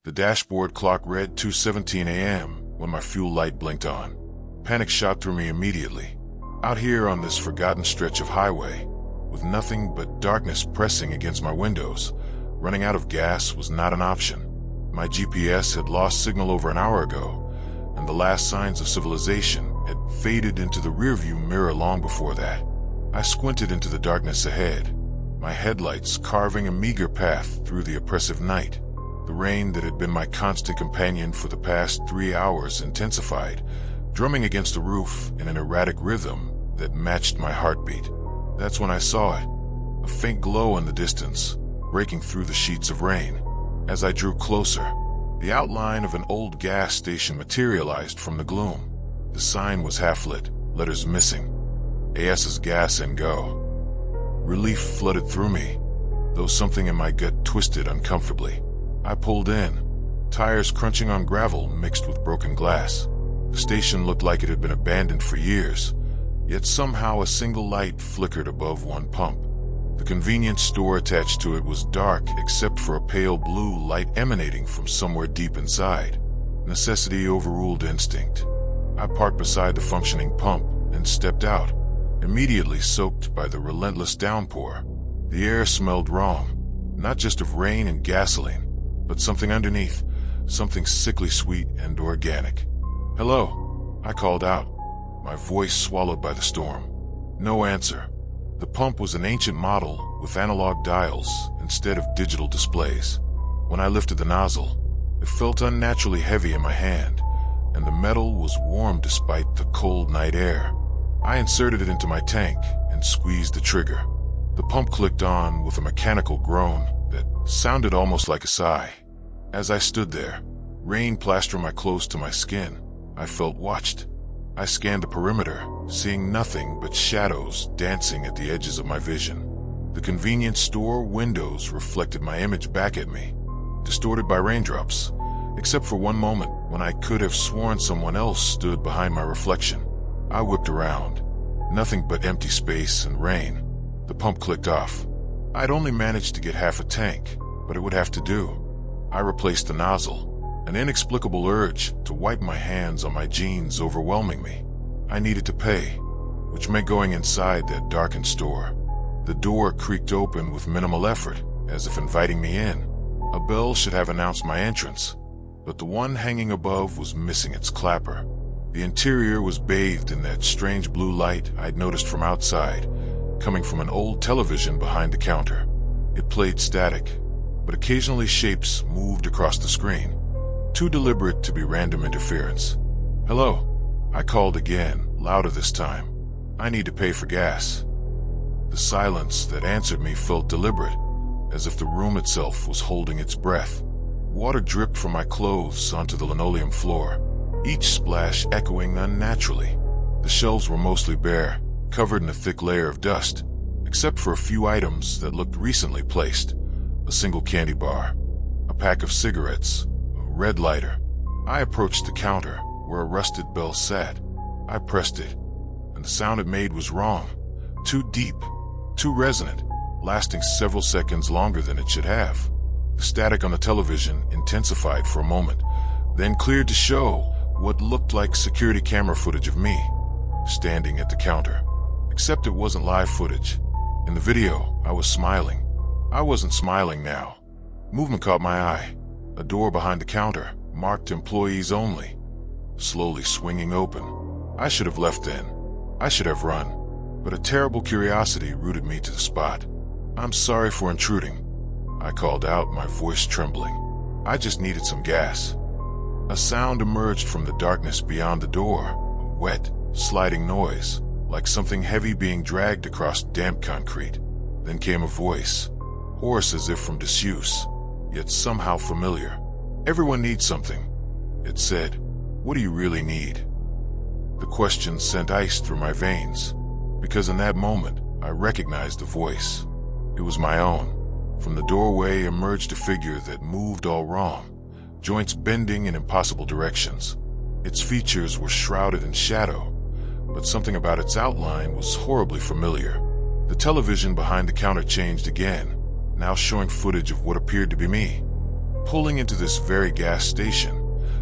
The dashboard clock read 2:17 a.m. when my fuel light blinked on. Panic shot through me immediately. Out here on this forgotten stretch of highway, with nothing but darkness pressing against my windows, running out of gas was not an option. My GPS had lost signal over an hour ago, and the last signs of civilization had faded into the rearview mirror long before that. I squinted into the darkness ahead, my headlights carving a meager path through the oppressive night. The rain that had been my constant companion for the past 3 hours intensified, drumming against the roof in an erratic rhythm that matched my heartbeat. That's when I saw it, a faint glow in the distance, breaking through the sheets of rain. As I drew closer, the outline of an old gas station materialized from the gloom. The sign was half-lit, letters missing. AS's Gas and Go. Relief flooded through me, though something in my gut twisted uncomfortably. I pulled in, tires crunching on gravel mixed with broken glass. The station looked like it had been abandoned for years, yet somehow a single light flickered above one pump. The convenience store attached to it was dark except for a pale blue light emanating from somewhere deep inside. Necessity overruled instinct. I parked beside the functioning pump and stepped out, immediately soaked by the relentless downpour. The air smelled wrong, not just of rain and gasoline, but something underneath, something sickly sweet and organic. "Hello," I called out, my voice swallowed by the storm. No answer. The pump was an ancient model with analog dials instead of digital displays. When I lifted the nozzle, it felt unnaturally heavy in my hand, and the metal was warm despite the cold night air. I inserted it into my tank and squeezed the trigger. The pump clicked on with a mechanical groan that sounded almost like a sigh. As I stood there, rain plastering my clothes to my skin, I felt watched. I scanned the perimeter, seeing nothing but shadows dancing at the edges of my vision. The convenience store windows reflected my image back at me, distorted by raindrops, except for one moment when I could have sworn someone else stood behind my reflection. I whipped around. Nothing but empty space and rain. The pump clicked off. I'd only managed to get half a tank, but it would have to do. I replaced the nozzle, an inexplicable urge to wipe my hands on my jeans overwhelming me. I needed to pay, which meant going inside that darkened store. The door creaked open with minimal effort, as if inviting me in. A bell should have announced my entrance, but the one hanging above was missing its clapper. The interior was bathed in that strange blue light I'd noticed from outside, coming from an old television behind the counter. It played static, but occasionally shapes moved across the screen, too deliberate to be random interference. "Hello," I called again, louder this time. "I need to pay for gas." The silence that answered me felt deliberate, as if the room itself was holding its breath. Water dripped from my clothes onto the linoleum floor, each splash echoing unnaturally. The shelves were mostly bare, covered in a thick layer of dust, except for a few items that looked recently placed. A single candy bar, a pack of cigarettes, red lighter. I approached the counter where a rusted bell sat. I pressed it, and the sound it made was wrong. Too deep, too resonant, lasting several seconds longer than it should have. The static on the television intensified for a moment, then cleared to show what looked like security camera footage of me, standing at the counter. Except it wasn't live footage. In the video, I was smiling. I wasn't smiling now. Movement caught my eye. A door behind the counter, marked employees only, slowly swinging open. I should have left then. I should have run. But a terrible curiosity rooted me to the spot. "I'm sorry for intruding," I called out, my voice trembling. "I just needed some gas." A sound emerged from the darkness beyond the door, a wet, sliding noise, like something heavy being dragged across damp concrete. Then came a voice, hoarse as if from disuse, yet somehow familiar. "Everyone needs something," it said. "What do you really need?" The question sent ice through my veins, because in that moment, I recognized the voice. It was my own. From the doorway emerged a figure that moved all wrong, joints bending in impossible directions. Its features were shrouded in shadow, but something about its outline was horribly familiar. The television behind the counter changed again, now showing footage of what appeared to be me. pulling into this very gas station,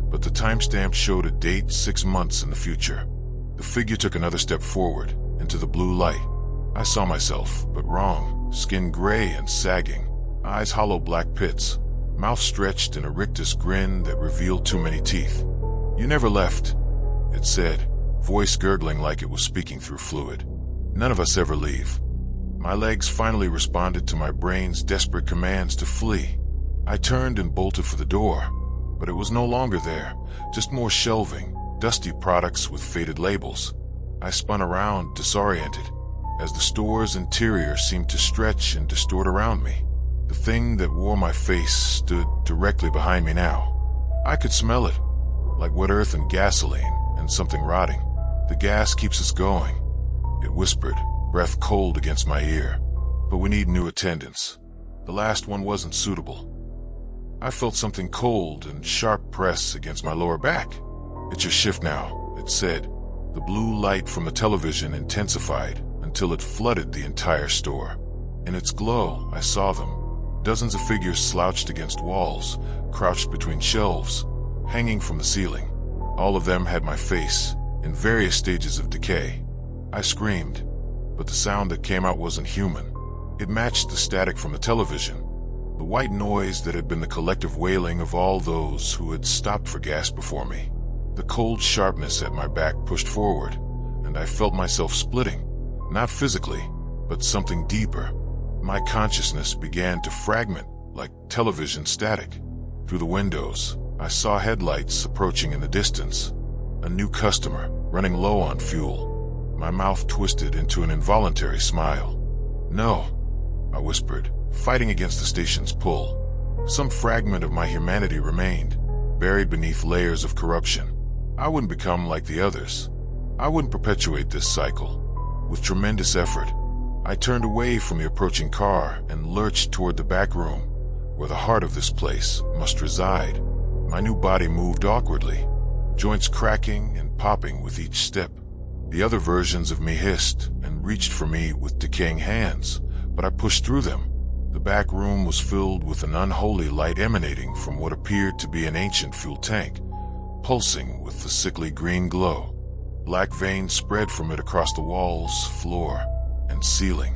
but the timestamp showed a date 6 months in the future. The figure took another step forward, into the blue light. I saw myself, but wrong, skin gray and sagging, eyes hollow black pits, mouth stretched in a rictus grin that revealed too many teeth. "You never left," it said, voice gurgling like it was speaking through fluid. "None of us ever leave." My legs finally responded to my brain's desperate commands to flee. I turned and bolted for the door, but it was no longer there, just more shelving, dusty products with faded labels. I spun around, disoriented, as the store's interior seemed to stretch and distort around me. The thing that wore my face stood directly behind me now. I could smell it, like wet earth and gasoline and something rotting. "The gas keeps us going," it whispered, breath cold against my ear. "But we need new attendants. The last one wasn't suitable." I felt something cold and sharp press against my lower back. "It's your shift now," it said. The blue light from the television intensified until it flooded the entire store. In its glow, I saw them. Dozens of figures slouched against walls, crouched between shelves, hanging from the ceiling. All of them had my face, in various stages of decay. I screamed, but the sound that came out wasn't human. It matched the static from the television, the white noise that had been the collective wailing of all those who had stopped for gas before me. The cold sharpness at my back pushed forward, and I felt myself splitting, not physically, but something deeper. My consciousness began to fragment like television static. Through the windows, I saw headlights approaching in the distance. A new customer, running low on fuel. My mouth twisted into an involuntary smile. "No," I whispered, fighting against the station's pull. Some fragment of my humanity remained, buried beneath layers of corruption. I wouldn't become like the others. I wouldn't perpetuate this cycle. With tremendous effort, I turned away from the approaching car and lurched toward the back room, where the heart of this place must reside. My new body moved awkwardly, joints cracking and popping with each step. The other versions of me hissed and reached for me with decaying hands, but I pushed through them. The back room was filled with an unholy light emanating from what appeared to be an ancient fuel tank, pulsing with a sickly green glow. Black veins spread from it across the walls, floor, and ceiling,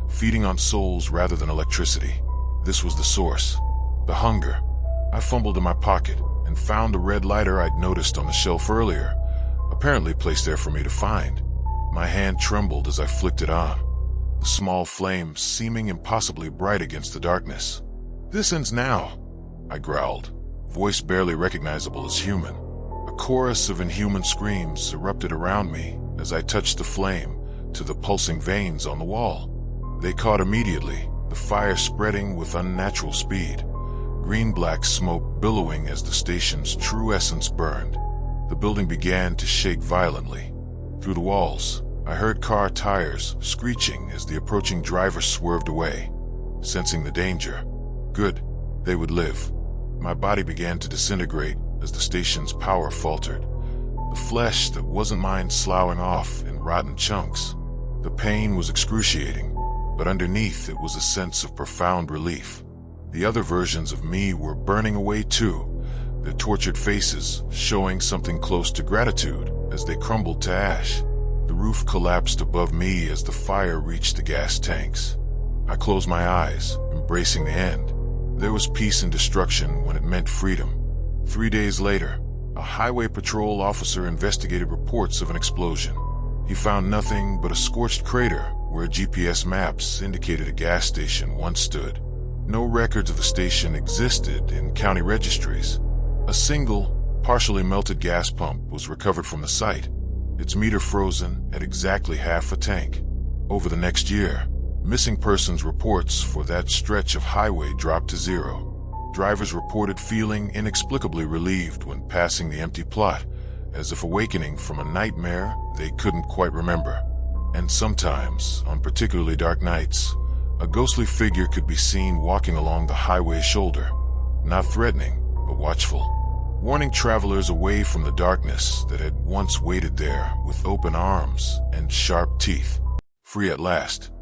feeding on souls rather than electricity. This was the source, the hunger. I fumbled in my pocket and found the red lighter I'd noticed on the shelf earlier, apparently placed there for me to find. My hand trembled as I flicked it on, the small flame seeming impossibly bright against the darkness. "This ends now," I growled, voice barely recognizable as human. A chorus of inhuman screams erupted around me as I touched the flame to the pulsing veins on the wall. They caught immediately, the fire spreading with unnatural speed, green-black smoke billowing as the station's true essence burned. The building began to shake violently. Through the walls, I heard car tires screeching as the approaching driver swerved away. Sensing the danger, good, they would live. My body began to disintegrate as the station's power faltered, the flesh that wasn't mine sloughing off in rotten chunks. The pain was excruciating, but underneath it was a sense of profound relief. The other versions of me were burning away too, their tortured faces showing something close to gratitude as they crumbled to ash. The roof collapsed above me as the fire reached the gas tanks. I closed my eyes, embracing the end. There was peace and destruction when it meant freedom. 3 days later, a highway patrol officer investigated reports of an explosion. He found nothing but a scorched crater where GPS maps indicated a gas station once stood. No records of the station existed in county registries. A single, partially melted gas pump was recovered from the site, its meter frozen at exactly half a tank. Over the next year, missing persons reports for that stretch of highway dropped to 0. Drivers reported feeling inexplicably relieved when passing the empty plot, as if awakening from a nightmare they couldn't quite remember. And sometimes, on particularly dark nights, a ghostly figure could be seen walking along the highway's shoulder, not threatening, but watchful, warning travelers away from the darkness that had once waited there with open arms and sharp teeth. Free at last.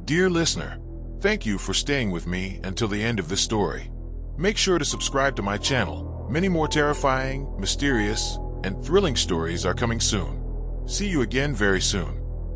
Dear listener, thank you for staying with me until the end of this story. Make sure to subscribe to my channel. Many more terrifying, mysterious, and thrilling stories are coming soon. See you again very soon.